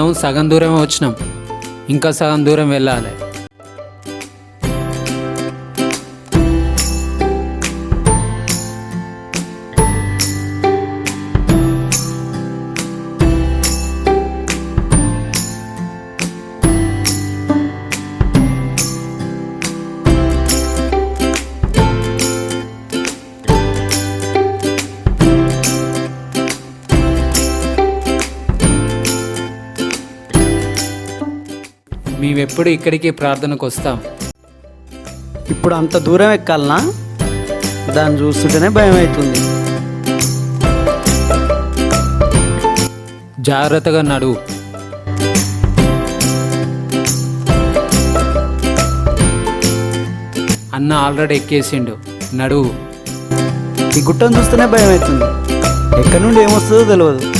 మనం సగం దూరమే వచ్చినాం, ఇంకా సగం దూరం వెళ్ళాలి. మేమెప్పుడు ఇక్కడికి ప్రార్థనకు వస్తాం. ఇప్పుడు అంత దూరం ఎక్కాలనా? దాన్ని చూస్తుంటేనే భయం అవుతుంది. జాగ్రత్తగా నడువు. అన్న ఆల్రెడీ ఎక్కేసిండు, నడువు. ఈ గుట్టను చూస్తేనే భయం అవుతుంది. ఎక్కడి నుండి ఏమొస్తుందో తెలియదు.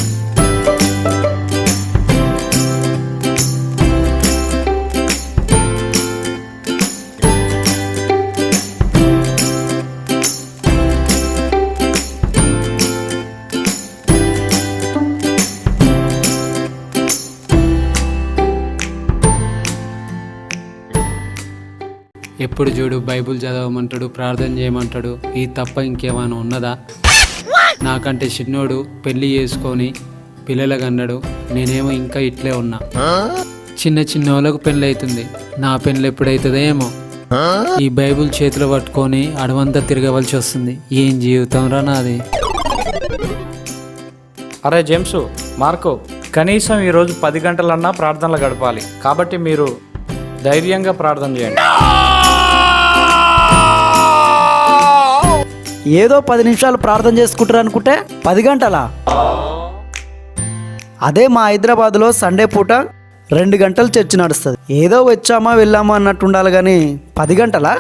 ఎప్పుడు చూడు బైబుల్ చదవమంటాడు, ప్రార్థన చేయమంటాడు. ఈ తప్ప ఇంకేమైనా ఉన్నదా? నాకంటే చిన్నోడు పెళ్ళి చేసుకొని పిల్లలకు అన్నాడు, నేనేమో ఇంకా ఇట్లే ఉన్నా. చిన్న చిన్న వాళ్ళకు పెళ్ళి అవుతుంది, నా పెళ్ళి ఎప్పుడైతుందో ఏమో. ఈ బైబుల్ చేతిలో పట్టుకొని అడవంతా తిరగవలసి వస్తుంది. ఏం జీవితం రా నాది. అరే జేమ్సు, మార్కో, కనీసం ఈరోజు 10 గంటలన్నా ప్రార్థనలు గడపాలి. కాబట్టి మీరు ధైర్యంగా ప్రార్థన చేయండి. ఏదో 10 నిమిషాలు ప్రార్థన చేసుకుంటారు అనుకుంటే 10 గంటలా? అదే మా హైదరాబాద్లో సండే పూట 2 గంటలు చర్చి నడుస్తుంది. ఏదో వచ్చామా వెళ్ళామా అన్నట్టు ఉండాలి, కానీ 10 గంటలా?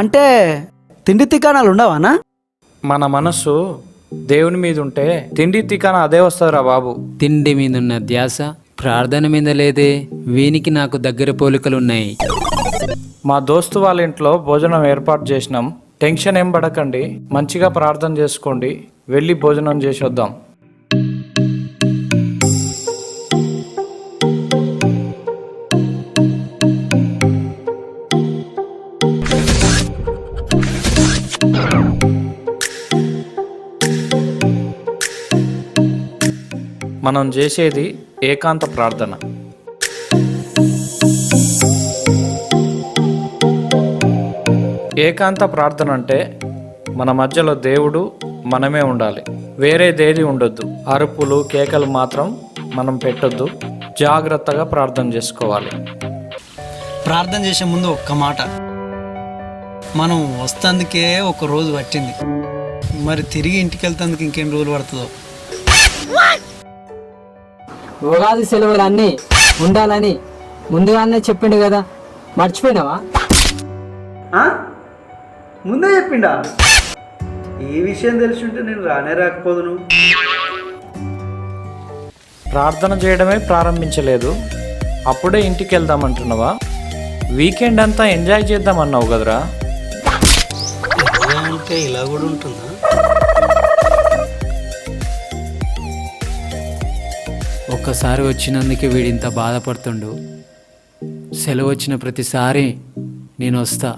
అంటే తిండి తికాణాలు ఉండవానా? మన మనస్సు దేవుని మీద ఉంటే తిండి తికాన అదే వస్తుందిరా బాబు. తిండి మీద ఉన్న ధ్యాస ప్రార్థన మీద లేదే. వీనికి నాకు దగ్గర పోలికలున్నాయి. మా దోస్తు వాళ్ళ ఇంట్లో భోజనం ఏర్పాటు చేసినాం. టెన్షన్ ఏం పడకండి, మంచిగా ప్రార్థన చేసుకోండి. వెళ్ళి భోజనం చేసి వద్దాం. మనం చేసేది ఏకాంత ప్రార్థన. ఏకాంత ప్రార్థన అంటే మన మధ్యలో దేవుడు మనమే ఉండాలి, వేరేదేది ఉండొద్దు. అరుపులు కేకలు మాత్రం మనం పెట్టొద్దు. జాగ్రత్తగా ప్రార్థన చేసుకోవాలి. ప్రార్థన చేసే ముందు ఒక్క మాట, మనం వస్తందుకే ఒక రోజు పట్టింది, మరి తిరిగి ఇంటికి వెళ్తాందుకు ఇంకెన్ని రోజులు పడుతుందో. ఉగాది సెలవులు అన్నీ ఉండాలని ముందుగానే చెప్పిండు కదా, మర్చిపోయినావా? ముందే చెప్పిండా? ఈ విషయం తెలుసుంటే నేను రానే రాకపోదును. ప్రార్థన చేయడమే ప్రారంభించలేదు, అప్పుడే ఇంటికి వెళ్దామంటున్నావా? వీకెండ్ అంతా ఎంజాయ్ చేద్దామన్నావు కదరా. అంటే ఇలా కూడా ఉంటుందా? ఒక్కసారి వచ్చినందుకే వీడింత బాధపడుతుండు. సెలవు వచ్చిన ప్రతిసారి నేను వస్తా,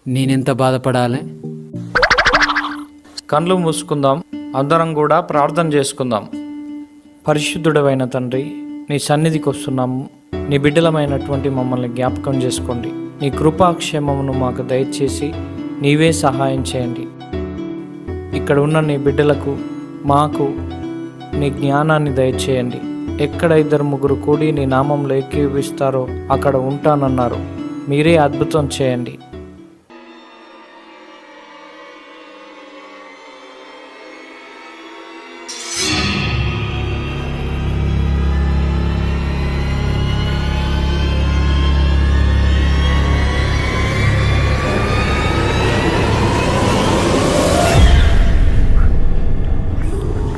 నేనెంత బాధపడాలి? కళ్ళు మూసుకుందాం, అందరం కూడా ప్రార్థన చేసుకుందాం. పరిశుద్ధుడవైన తండ్రి, నీ సన్నిధికి వస్తున్నాము. నీ బిడ్డలమైనటువంటి మమ్మల్ని జ్ఞాపకం చేసుకోండి. నీ కృపాక్షేమమును మాకు దయచేసి నీవే సహాయం చేయండి. ఇక్కడ ఉన్న నీ బిడ్డలకు మాకు నీ జ్ఞానాన్ని దయచేయండి. ఎక్కడ 2-3 కూడి నీ నామంలో ఏకీభవిస్తారో అక్కడ ఉంటానన్నారు. మీరే అద్భుతం చేయండి.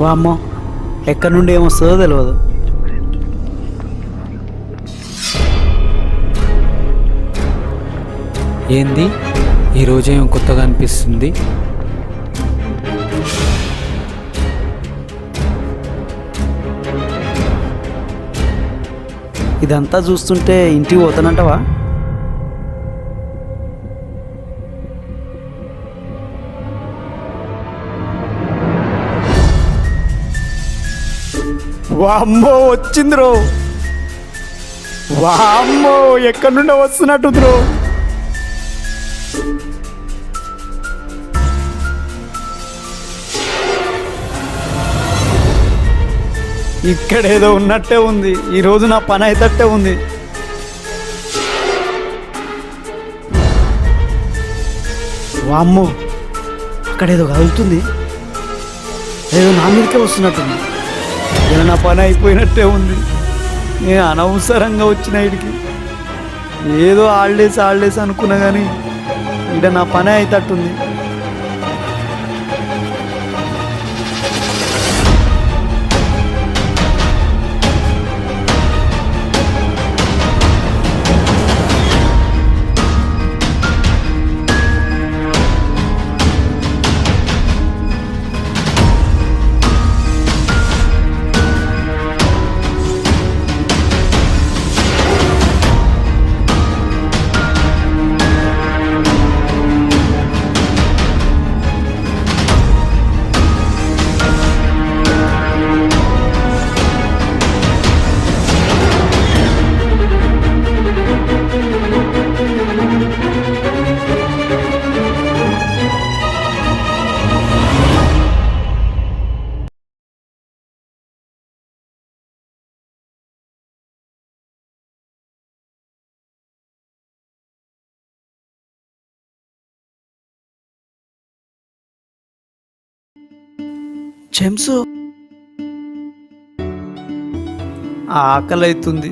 వామ్మో, ఎక్కడి నుండి ఏమొస్తుందో తెలియదు. ఏంది ఈరోజేం కొత్తగా అనిపిస్తుంది? ఇదంతా చూస్తుంటే ఇంటికి పోతానంటావా? వామ్మో వచ్చింది రో, వామ్మో ఎక్కడి నుండో వస్తున్నట్టు బ్రో. ఇక్కడేదో ఉన్నట్టే ఉంది, ఈరోజు నా పని అయితట్టే ఉంది. వామ్మో అక్కడేదో కదులుతుంది, ఏదో నా మీదకే వస్తున్నట్టుంది. ఇలా నా పని అయిపోయినట్టే ఉంది. నేను అనవసరంగా వచ్చిన ఇడికి, ఏదో హాలిడేస్ అనుకున్నా కానీ ఇక్కడ నా పని అయితట్టుంది. చెంసు ఆకలి అవుతుంది,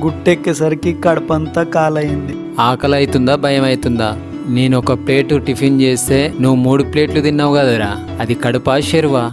గుట్టెక్కేసరికి కడపంతా కాలయింది. ఆకలి అవుతుందా భయం అవుతుందా? నేను ఒక ప్లేటు టిఫిన్ చేస్తే నువ్వు 3 ప్లేట్లు తిన్నావు కదరా, అది కడుపా షెరువా?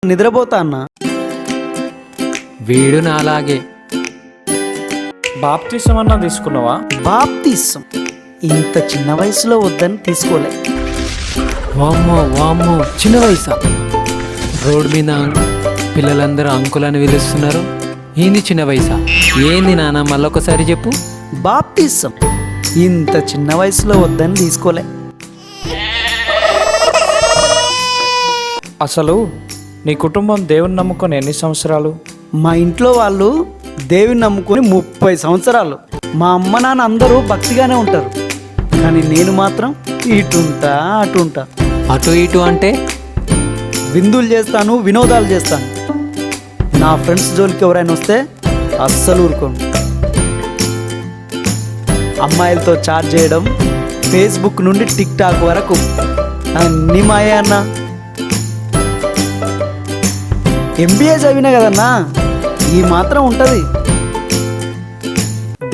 నిద్రపోతా అన్న. వీడు నాలాగే. బాప్తిసం అన్నా తీసుకున్నావా? బాప్తిసం ఇంత చిన్న వయసులో వద్దని తీసుకోలే. వామ్మో వామ్మో, చిన్న వయసా? రోడ్ మీద పిల్లలందరూ అంకులని పిలుస్తున్నారు, ఏంది చిన్న వయసా? ఏంది నాన్న, మళ్ళొకసారి చెప్పు. బాప్తిసం ఇంత చిన్న వయసులో వద్దని తీసుకోలే. అసలు నీ కుటుంబం దేవుని నమ్ముకొని ఎన్ని సంవత్సరాలు? మా ఇంట్లో వాళ్ళు దేవుని నమ్ముకొని 30 సంవత్సరాలు. మా అమ్మ నాన్న అందరూ భక్తిగానే ఉంటారు, కానీ నేను మాత్రం ఇటుంటా అటుంటా. అటు ఇటు అంటే? విందులు చేస్తాను, వినోదాలు చేస్తాను. నా ఫ్రెండ్స్ జోలికి ఎవరైనా వస్తే అస్సలు ఊరుకోను. అమ్మాయిలతో చాట్ చేయడం, ఫేస్బుక్ నుండి టిక్ టాక్ వరకు అన్నీ మాయే అన్నా. ఎంబీఏ చదివినా కదన్నా, ఈ మాత్రం ఉంటుంది.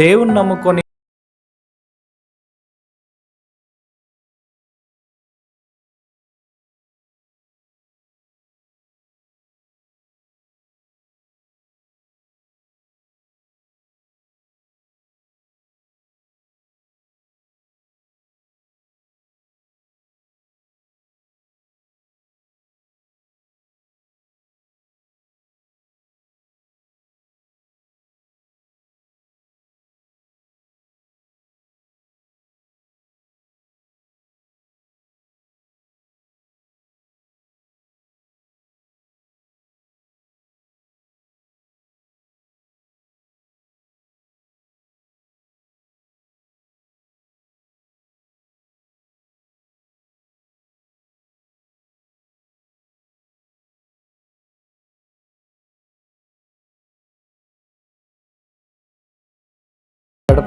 దేవుని నమ్ముకొని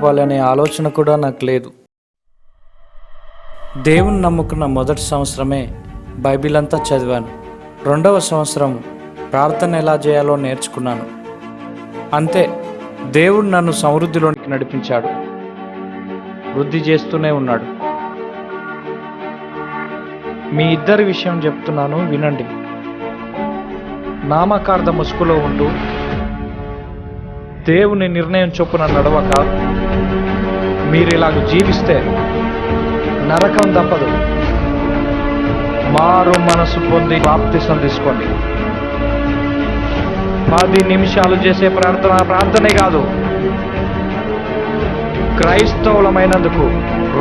గడపాలనే ఆలోచన కూడా నాకు లేదు. దేవుని నమ్ముకున్న మొదటి సంవత్సరమే బైబిల్ అంతా చదివాను. 2వ సంవత్సరం ప్రార్థన ఎలా చేయాలో నేర్చుకున్నాను. అంతే, దేవుడు నన్ను సమృద్ధిలోనికి నడిపించాడు, వృద్ధి చేస్తూనే ఉన్నాడు. మీ ఇద్దరి విషయం చెప్తున్నాను, వినండి. నామకార్థ ముసుగులో ఉంటూ దేవుని నిర్ణయం చొప్పున నడవక మీరు ఇలాగ జీవిస్తే నరకం తప్పదు. మారు మనసు పొంది బాప్తిసం తీసుకోండి. 10 నిమిషాలు చేసే ప్రార్థనే కాదు, క్రైస్తవులమైనందుకు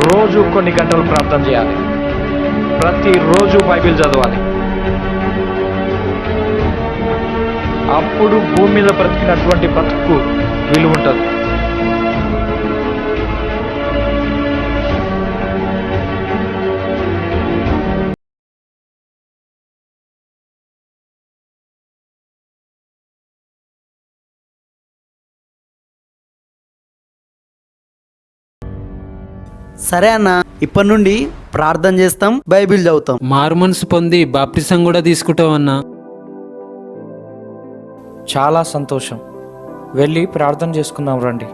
రోజు కొన్ని గంటలు ప్రార్థన చేయాలి. ప్రతిరోజు బైబిల్ చదవాలి. అప్పుడు భూమి మీద బ్రతికినటువంటి బతుకు విలువ ఉంటుంది. సరే అన్న, ఇప్పటి నుండి ప్రార్థన చేస్తాం, బైబిల్ చదువుతాం. మారు మనసు పొంది బాప్టిసం కూడా తీసుకుంటావు అన్నా. చాలా సంతోషం. వెళ్ళి ప్రార్థన చేసుకుందాం రండి.